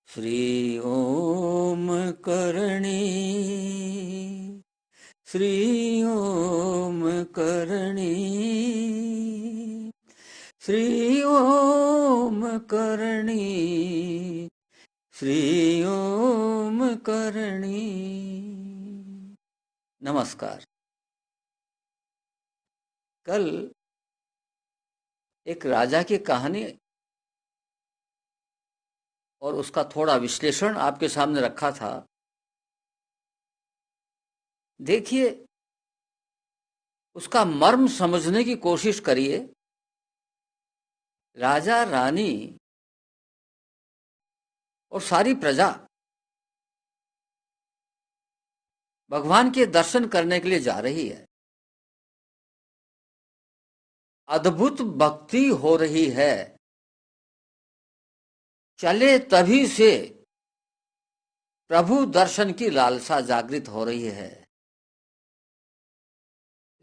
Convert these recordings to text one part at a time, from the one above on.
श्री ओम करणी, श्री ओम करणी, श्री ओम करणी, श्री ओम करणी। नमस्कार। कल एक राजा की कहानी और उसका थोड़ा विश्लेषण आपके सामने रखा था। देखिए, उसका मर्म समझने की कोशिश करिए। राजा रानी और सारी प्रजा भगवान के दर्शन करने के लिए जा रही है। अद्भुत भक्ति हो रही है। चले तभी से प्रभु दर्शन की लालसा जागृत हो रही है।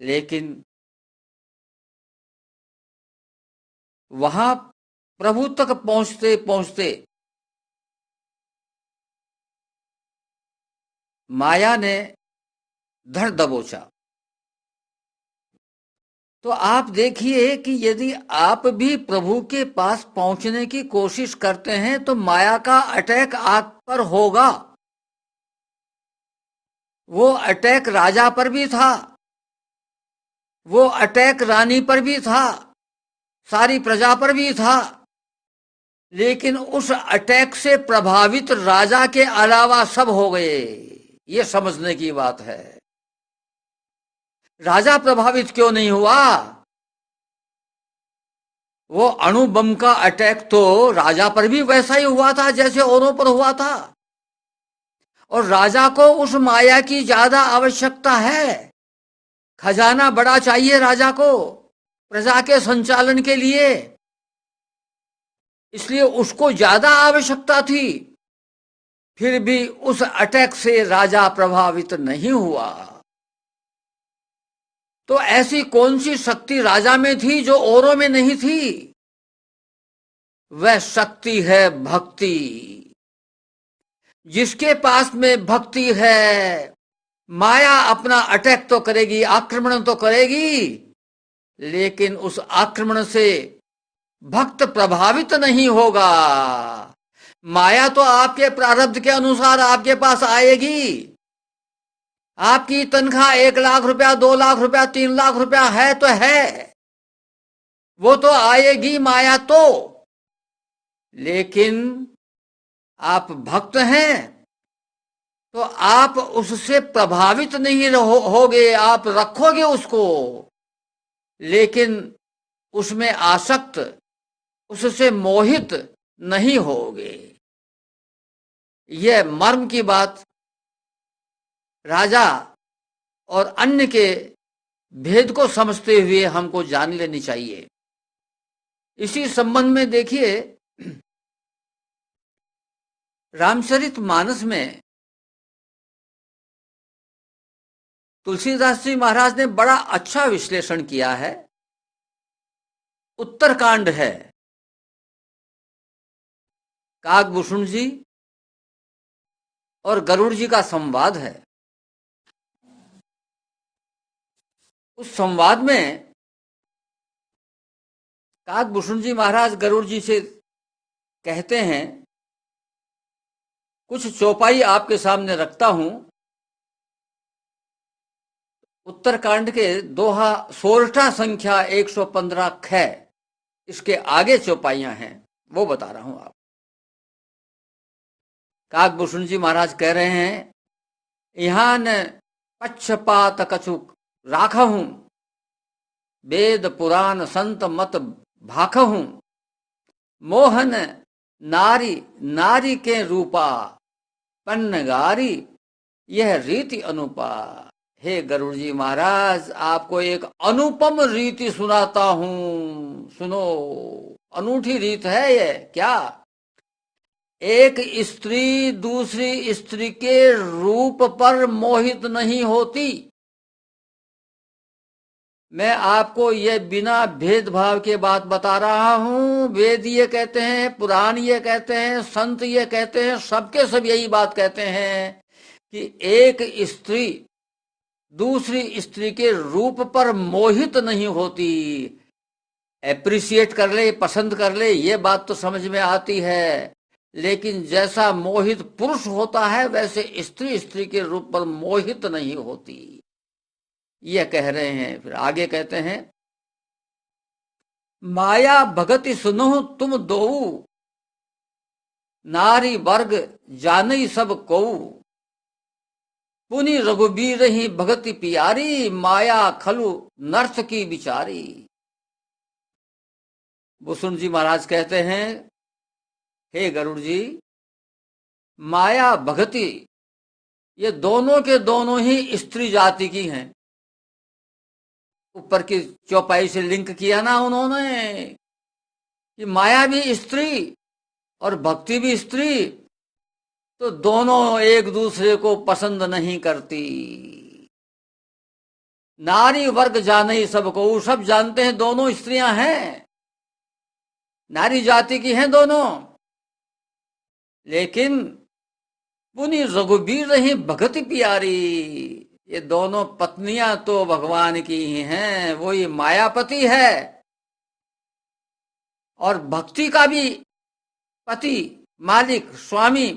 लेकिन वहां प्रभु तक पहुंचते पहुंचते माया ने धड़ दबोचा। तो आप देखिए कि यदि आप भी प्रभु के पास पहुंचने की कोशिश करते हैं तो माया का अटैक आप पर होगा। वो अटैक राजा पर भी था, वो अटैक रानी पर भी था, सारी प्रजा पर भी था। लेकिन उस अटैक से प्रभावित राजा के अलावा सब हो गए। ये समझने की बात है। राजा प्रभावित क्यों नहीं हुआ? वो अणु बम का अटैक तो राजा पर भी वैसा ही हुआ था जैसे औरों पर हुआ था। और राजा को उस माया की ज्यादा आवश्यकता है। खजाना बड़ा चाहिए राजा को प्रजा के संचालन के लिए, इसलिए उसको ज्यादा आवश्यकता थी। फिर भी उस अटैक से राजा प्रभावित नहीं हुआ। तो ऐसी कौन सी शक्ति राजा में थी जो औरों में नहीं थी? वह शक्ति है भक्ति। जिसके पास में भक्ति है, माया अपना अटैक तो करेगी, आक्रमण तो करेगी, लेकिन उस आक्रमण से भक्त प्रभावित नहीं होगा। माया तो आपके प्रारब्ध के अनुसार आपके पास आएगी। आपकी तनख्वाह 1 लाख रुपया, 2 लाख रुपया, 3 लाख रुपया है तो है, वो तो आएगी माया तो। लेकिन आप भक्त हैं तो आप उससे प्रभावित नहीं होगे, आप रखोगे उसको, लेकिन उसमें आसक्त, उससे मोहित नहीं होगे। यह मर्म की बात राजा और अन्य के भेद को समझते हुए हमको जान लेनी चाहिए। इसी संबंध में देखिए, रामचरित मानस में तुलसीदास जी महाराज ने बड़ा अच्छा विश्लेषण किया है। उत्तरकांड है, काकभूषण जी और गरुड़ जी का संवाद है। उस संवाद में काकभूषण जी महाराज गरुड़ जी से कहते हैं, कुछ चौपाई आपके सामने रखता हूं। उत्तरकांड के दोहा सोरठा संख्या 115 ख, इसके आगे चौपाइयां हैं, वो बता रहा हूं आप। काकभूषण जी महाराज कह रहे हैं, यहाँ न पक्षपात कछुक राखहूं, वेद पुराण संत मत भाखहूं, मोहन नारी नारी के रूपा, पन्नगारी यह रीति अनुपा। हे गरुड़ जी महाराज, आपको एक अनुपम रीति सुनाता हूं, सुनो। अनूठी रीत है ये। क्या? एक स्त्री दूसरी स्त्री के रूप पर मोहित नहीं होती। मैं आपको ये बिना भेदभाव के बात बता रहा हूं। वेद ये कहते हैं, पुराण ये कहते हैं, संत ये कहते हैं, सबके सब यही बात कहते हैं कि एक स्त्री दूसरी स्त्री के रूप पर मोहित नहीं होती। एप्रिसिएट कर ले, पसंद कर ले, ये बात तो समझ में आती है, लेकिन जैसा मोहित पुरुष होता है वैसे स्त्री स्त्री के रूप पर मोहित नहीं होती, ये कह रहे हैं। फिर आगे कहते हैं, माया भगति सुनो तुम दो, नारी वर्ग जानई सब को, पुनि रघुबीर ही भगति पियारी, माया खलु नर्थ की बिचारी। भूषण जी महाराज कहते हैं, हे गरुड़ जी, माया भगति ये दोनों के दोनों ही स्त्री जाति की हैं। ऊपर की चौपाई से लिंक किया ना उन्होंने कि माया भी स्त्री और भक्ति भी स्त्री, तो दोनों एक दूसरे को पसंद नहीं करती। नारी वर्ग जाने सबको, सब जानते हैं दोनों स्त्रियां हैं, नारी जाति की हैं दोनों, लेकिन पुनि रघुबीर रही भगति प्यारी, ये दोनों पत्नियां तो भगवान की ही हैं, वही मायापति है और भक्ति का भी पति मालिक स्वामी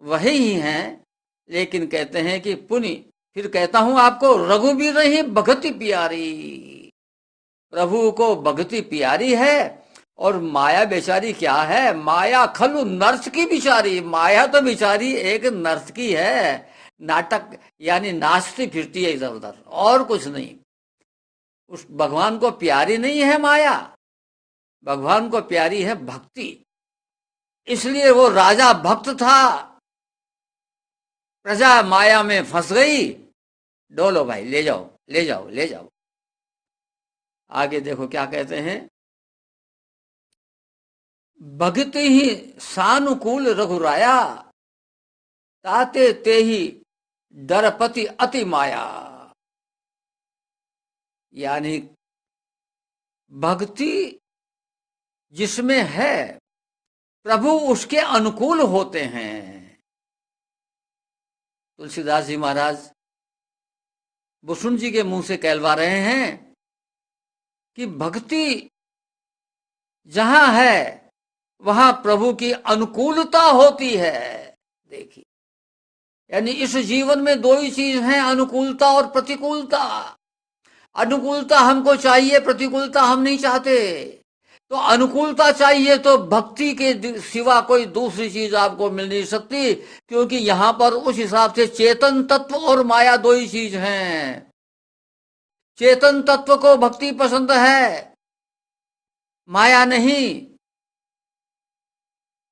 वही ही हैं। लेकिन कहते हैं कि पुनि, फिर कहता हूं आपको, रघुबीर रही भगति प्यारी, प्रभु को भक्ति प्यारी है। और माया बेचारी क्या है, माया खलु नर्स की बिचारी, माया तो बिचारी एक नर्स की है, नाटक यानी नाचती फिरती है इधर उधर, और कुछ नहीं। उस भगवान को प्यारी नहीं है माया, भगवान को प्यारी है भक्ति। इसलिए वो राजा भक्त था, प्रजा माया में फंस गई। डोलो भाई, ले जाओ ले जाओ ले जाओ। आगे देखो क्या कहते हैं, भगति ही सानुकूल रघुराया, ताते ते ही डरपति अति माया। यानी भक्ति जिसमें है प्रभु उसके अनुकूल होते हैं। तुलसीदास जी महाराज भूषण जी के मुंह से कहलवा रहे हैं कि भक्ति जहां है वहां प्रभु की अनुकूलता होती है। देखिए, यानी इस जीवन में दो ही चीज हैं, अनुकूलता और प्रतिकूलता। अनुकूलता हमको चाहिए, प्रतिकूलता हम नहीं चाहते। तो अनुकूलता चाहिए तो भक्ति के सिवा कोई दूसरी चीज आपको मिल नहीं सकती, क्योंकि यहां पर उस हिसाब से चेतन तत्व और माया दो ही चीज हैं। चेतन तत्व को भक्ति पसंद है, माया नहीं।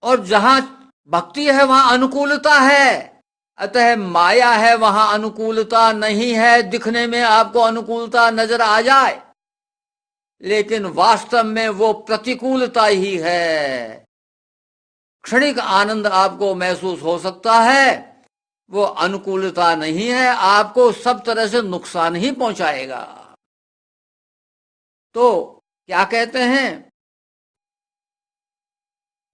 और जहां भक्ति है वहां अनुकूलता है, अतः माया है वहां अनुकूलता नहीं है। दिखने में आपको अनुकूलता नजर आ जाए, लेकिन वास्तव में वो प्रतिकूलता ही है। क्षणिक आनंद आपको महसूस हो सकता है, वो अनुकूलता नहीं है, आपको सब तरह से नुकसान ही पहुंचाएगा। तो क्या कहते हैं,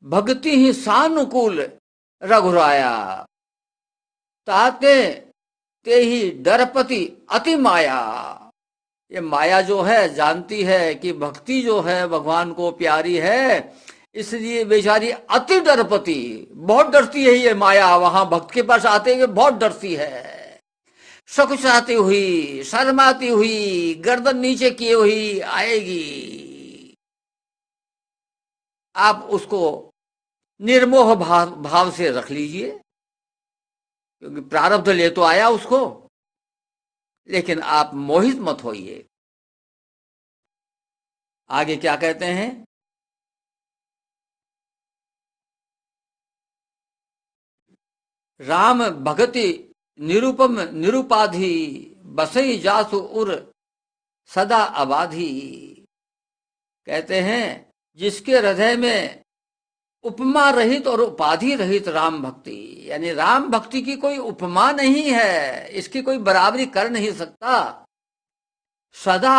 भक्ति ही सानुकूल रघुराया, ताते ते ही डरपति अति माया। ये माया जो है जानती है कि भक्ति जो है भगवान को प्यारी है, इसलिए बेचारी अति डरपति, बहुत डरती है ये माया। वहां भक्त के पास आते हुए बहुत डरती है, सकुचाती हुई, शर्माती हुई, गर्दन नीचे किए हुई आएगी। आप उसको निर्मोह भाव से रख लीजिए, क्योंकि प्रारब्ध ले तो आया उसको, लेकिन आप मोहित मत होइए। आगे क्या कहते हैं, राम भगति निरुपम निरुपाधि, बसई जासु उर सदा अबाधी। कहते हैं जिसके हृदय में उपमा रहित और उपाधि रहित राम भक्ति, यानी राम भक्ति की कोई उपमा नहीं है, इसकी कोई बराबरी कर नहीं सकता। सदा